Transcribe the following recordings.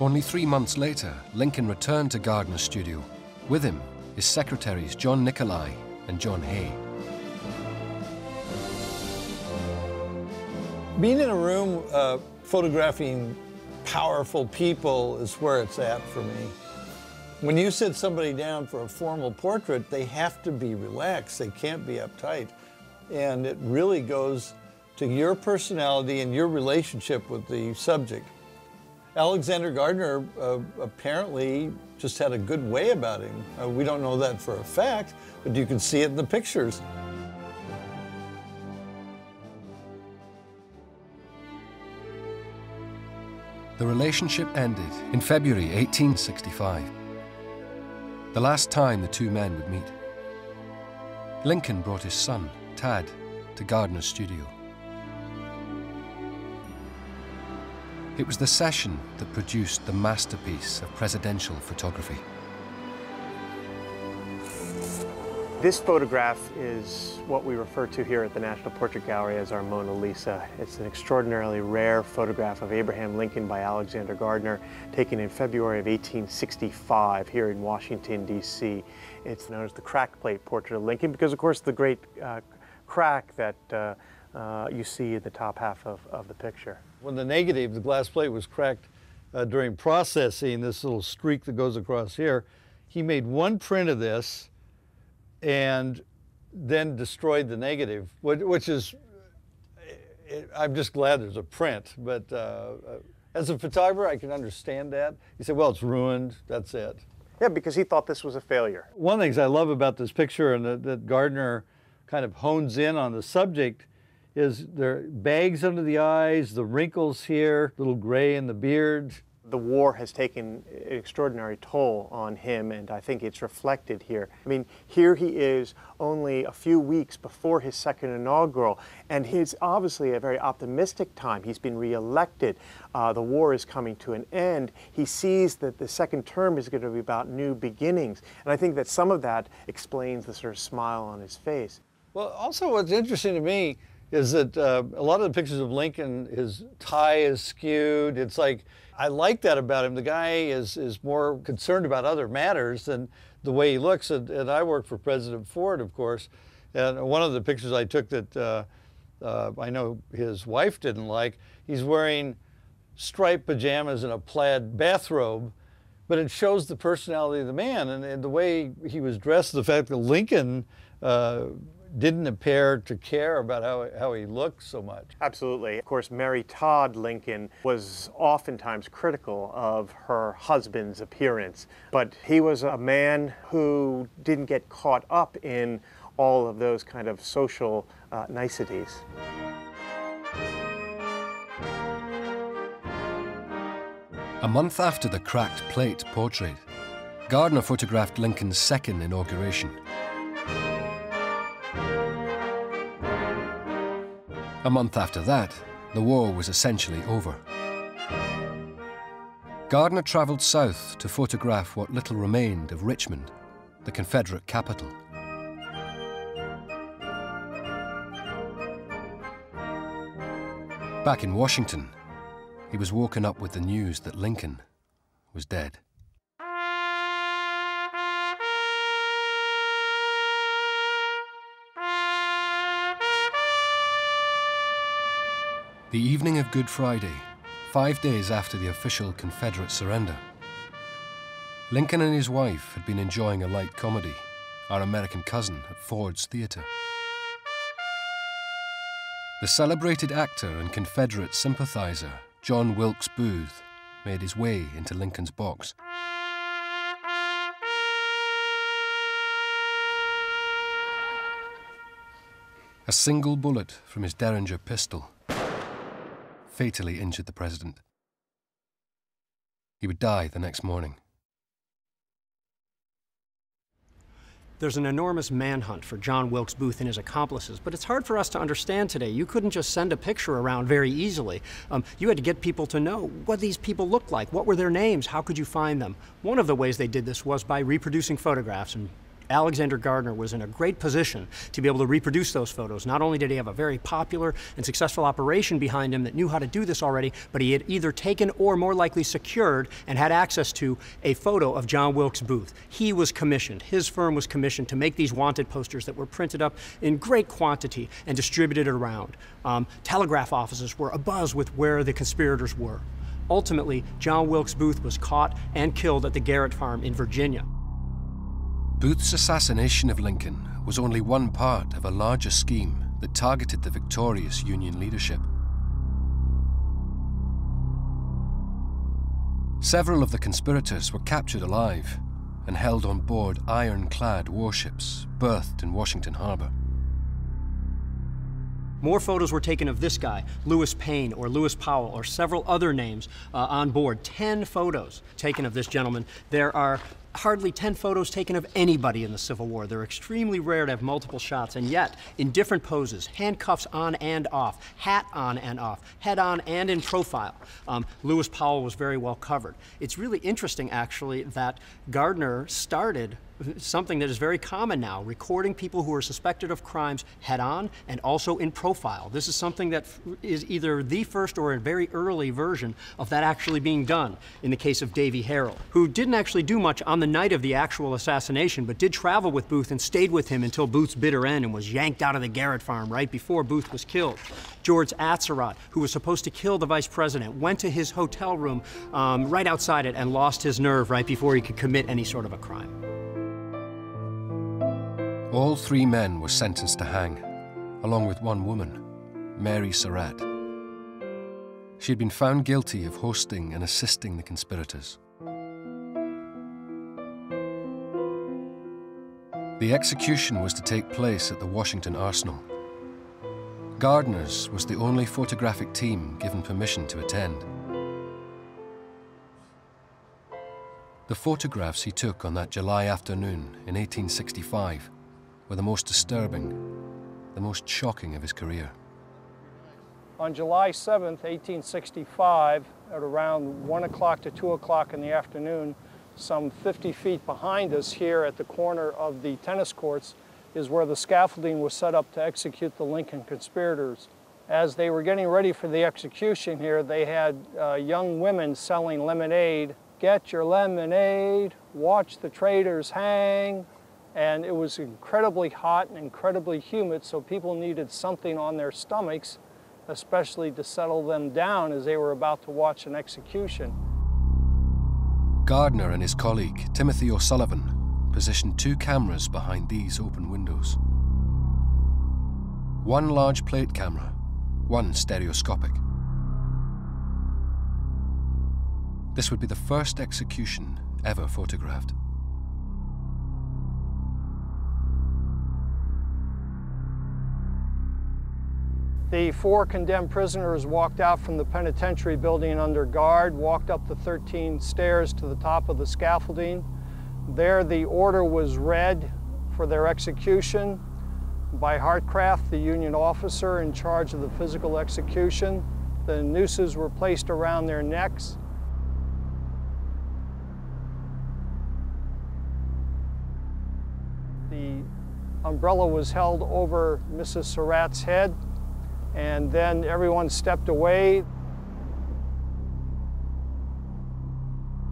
Only 3 months later, Lincoln returned to Gardner's studio. With him, his secretaries John Nicolai and John Hay. Being in a room photographing powerful people is where it's at for me. When you sit somebody down for a formal portrait, they have to be relaxed. They can't be uptight. And it really goes to your personality and your relationship with the subject. Alexander Gardner apparently just had a good way about him. We don't know that for a fact, but you can see it in the pictures. The relationship ended in February 1865, the last time the two men would meet. Lincoln brought his son, Tad, to Gardner's studio. It was the session that produced the masterpiece of presidential photography. This photograph is what we refer to here at the National Portrait Gallery as our Mona Lisa. It's an extraordinarily rare photograph of Abraham Lincoln by Alexander Gardner, taken in February of 1865 here in Washington, D.C. It's known as the crack plate portrait of Lincoln because, of course, the great crack that you see in the top half of the picture. When the negative, the glass plate, was cracked during processing, this little streak that goes across here, he made one print of this and then destroyed the negative, which is, I'm just glad there's a print, but as a photographer, I can understand that. He said, well, it's ruined, that's it. Yeah, because he thought this was a failure. One of the things I love about this picture, and that Gardner kind of hones in on the subject, is there are bags under the eyes, the wrinkles here, little gray in the beard. The war has taken an extraordinary toll on him, and I think it's reflected here. I mean, here he is only a few weeks before his second inaugural, and it's obviously a very optimistic time. He's been reelected. The war is coming to an end. He sees that the second term is going to be about new beginnings, and I think that some of that explains the sort of smile on his face. Well, also what's interesting to me is that a lot of the pictures of Lincoln, his tie is skewed. It's like, I like that about him. The guy is more concerned about other matters than the way he looks. And I worked for President Ford, of course. And one of the pictures I took that I know his wife didn't like, he's wearing striped pajamas and a plaid bathrobe, but it shows the personality of the man. And the way he was dressed, the fact that Lincoln didn't appear to care about how he looked so much. Absolutely. Of course, Mary Todd Lincoln was oftentimes critical of her husband's appearance, but he was a man who didn't get caught up in all of those kind of social niceties. A month after the cracked plate portrait, Gardner photographed Lincoln's second inauguration. A month after that, the war was essentially over. Gardner traveled south to photograph what little remained of Richmond, the Confederate capital. Back in Washington, he was woken up with the news that Lincoln was dead. The evening of Good Friday, 5 days after the official Confederate surrender, Lincoln and his wife had been enjoying a light comedy, Our American Cousin, at Ford's Theatre. The celebrated actor and Confederate sympathizer, John Wilkes Booth, made his way into Lincoln's box. A single bullet from his Derringer pistol fatally injured the president. He would die the next morning. There's an enormous manhunt for John Wilkes Booth and his accomplices, but it's hard for us to understand today. You couldn't just send a picture around very easily. You had to get people to know what these people looked like, what were their names, how could you find them. One of the ways they did this was by reproducing photographs and Alexander Gardner was in a great position to be able to reproduce those photos. Not only did he have a very popular and successful operation behind him that knew how to do this already, but he had either taken or more likely secured and had access to a photo of John Wilkes Booth. He was commissioned, his firm was commissioned to make these wanted posters that were printed up in great quantity and distributed around. Telegraph offices were abuzz with where the conspirators were. Ultimately, John Wilkes Booth was caught and killed at the Garrett farm in Virginia. Booth's assassination of Lincoln was only one part of a larger scheme that targeted the victorious Union leadership. Several of the conspirators were captured alive and held on board ironclad warships berthed in Washington Harbor. More photos were taken of this guy, Lewis Payne or Lewis Powell, or several other names on board. 10 photos taken of this gentleman. There are hardly 10 photos taken of anybody in the Civil War. They're extremely rare to have multiple shots, and yet, in different poses, handcuffs on and off, hat on and off, head on and in profile. Lewis Powell was very well covered. It's really interesting, actually, that Gardner started something that is very common now, recording people who are suspected of crimes head-on and also in profile. This is something that is either the first or a very early version of that actually being done in the case of Davy Harrell, who didn't actually do much on the night of the actual assassination, but did travel with Booth and stayed with him until Booth's bitter end and was yanked out of the Garrett farm right before Booth was killed. George Atzerodt, who was supposed to kill the vice president, went to his hotel room right outside it and lost his nerve right before he could commit any sort of a crime. All 3 men were sentenced to hang, along with one woman, Mary Surratt. She had been found guilty of hosting and assisting the conspirators. The execution was to take place at the Washington Arsenal. Gardner's was the only photographic team given permission to attend. The photographs he took on that July afternoon in 1865 were the most disturbing, the most shocking of his career. On July 7th, 1865, at around 1 o'clock to 2 o'clock in the afternoon, some 50 feet behind us here at the corner of the tennis courts is where the scaffolding was set up to execute the Lincoln conspirators. As they were getting ready for the execution here, they had young women selling lemonade. Get your lemonade, watch the traitors hang. And it was incredibly hot and incredibly humid, so people needed something on their stomachs, especially to settle them down as they were about to watch an execution. Gardner and his colleague, Timothy O'Sullivan, positioned 2 cameras behind these open windows. One large plate camera, one stereoscopic. This would be the first execution ever photographed. The 4 condemned prisoners walked out from the penitentiary building under guard, walked up the 13 stairs to the top of the scaffolding. There the order was read for their execution by Hartcraft, the Union officer in charge of the physical execution. The nooses were placed around their necks. The umbrella was held over Mrs. Surratt's head, and then everyone stepped away.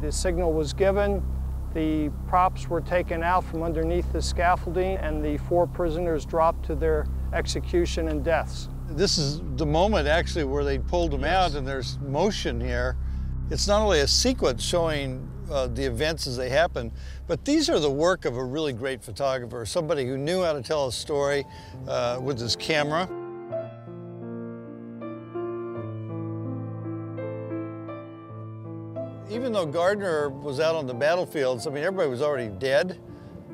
The signal was given. The props were taken out from underneath the scaffolding, and the 4 prisoners dropped to their execution and deaths. This is the moment actually where they pulled them out, and there's motion here. It's not only a sequence showing the events as they happen, but these are the work of a really great photographer, somebody who knew how to tell a story with his camera. Even though Gardner was out on the battlefields, I mean, everybody was already dead.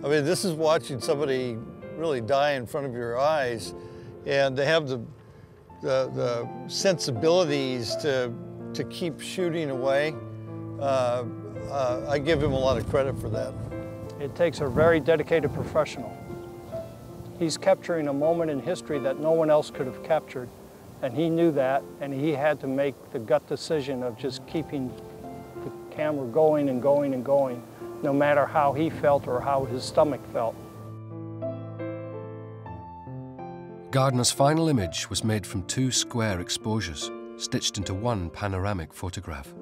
I mean, this is watching somebody really die in front of your eyes, and to have the sensibilities to keep shooting away. I give him a lot of credit for that. It takes a very dedicated professional. He's capturing a moment in history that no one else could have captured, and he knew that, and he had to make the gut decision of just keeping the camera going and going and going, no matter how he felt or how his stomach felt. Gardner's final image was made from 2 square exposures, stitched into one panoramic photograph.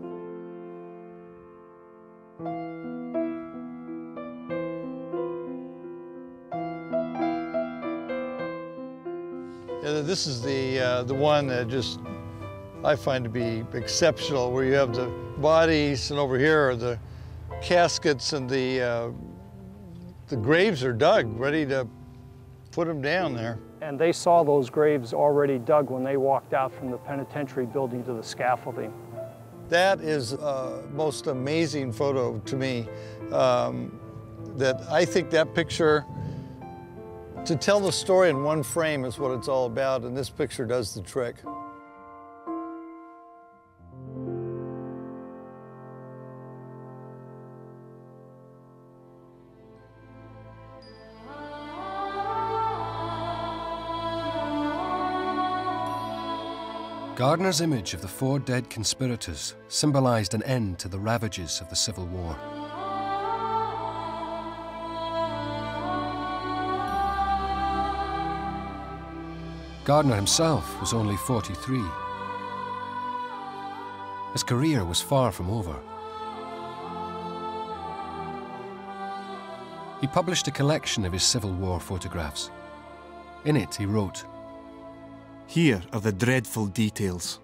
Yeah, this is the one that just I find to be exceptional, where you have the bodies, and over here are the caskets, and the graves are dug, ready to put them down there. And they saw those graves already dug when they walked out from the penitentiary building to the scaffolding. That is a most amazing photo to me. That I think that picture, to tell the story in one frame is what it's all about, and this picture does the trick. Gardner's image of the 4 dead conspirators symbolized an end to the ravages of the Civil War. Gardner himself was only 43. His career was far from over. He published a collection of his Civil War photographs. In it, he wrote, "Here are the dreadful details.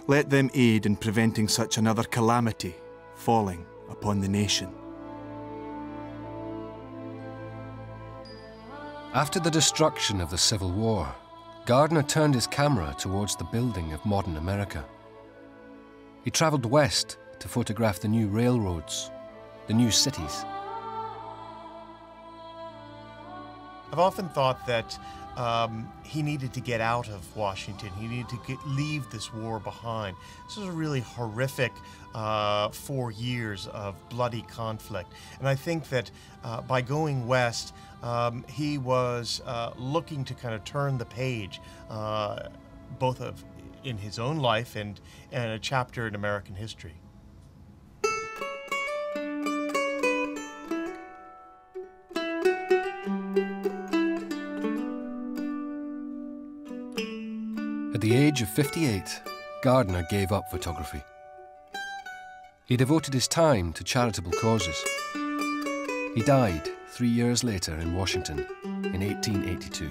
Let them aid in preventing such another calamity falling upon the nation." After the destruction of the Civil War, Gardner turned his camera towards the building of modern America. He traveled west to photograph the new railroads, the new cities. I've often thought that he needed to get out of Washington. He needed to leave this war behind. This was a really horrific 4 years of bloody conflict. And I think that by going west, he was looking to kind of turn the page, both in his own life and a chapter in American history. At the age of 58, Gardner gave up photography. He devoted his time to charitable causes. He died 3 years later in Washington in 1882.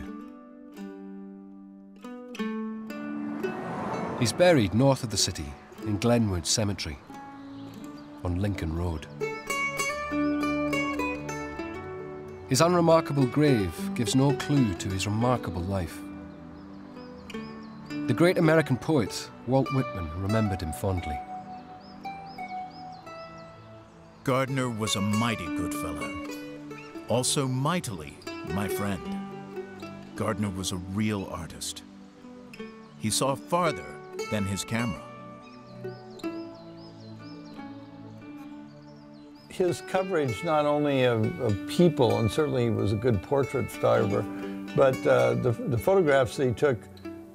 He's buried north of the city in Glenwood Cemetery on Lincoln Road. His unremarkable grave gives no clue to his remarkable life. The great American poet, Walt Whitman, remembered him fondly. Gardner was a mighty good fellow. Also mightily my friend. Gardner was a real artist. He saw farther than his camera. His coverage not only of people, and certainly he was a good portrait photographer, but the photographs that he took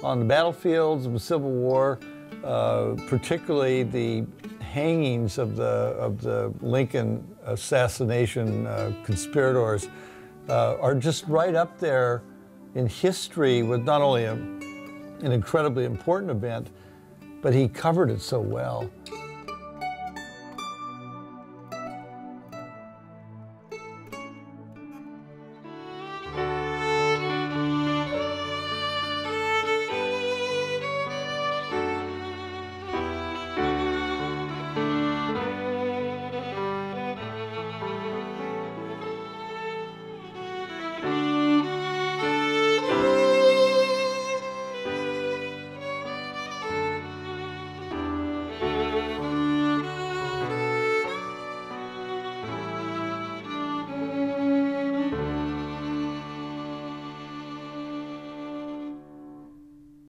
on the battlefields of the Civil War, particularly the hangings of the Lincoln assassination conspirators, are just right up there in history with not only an incredibly important event, but he covered it so well.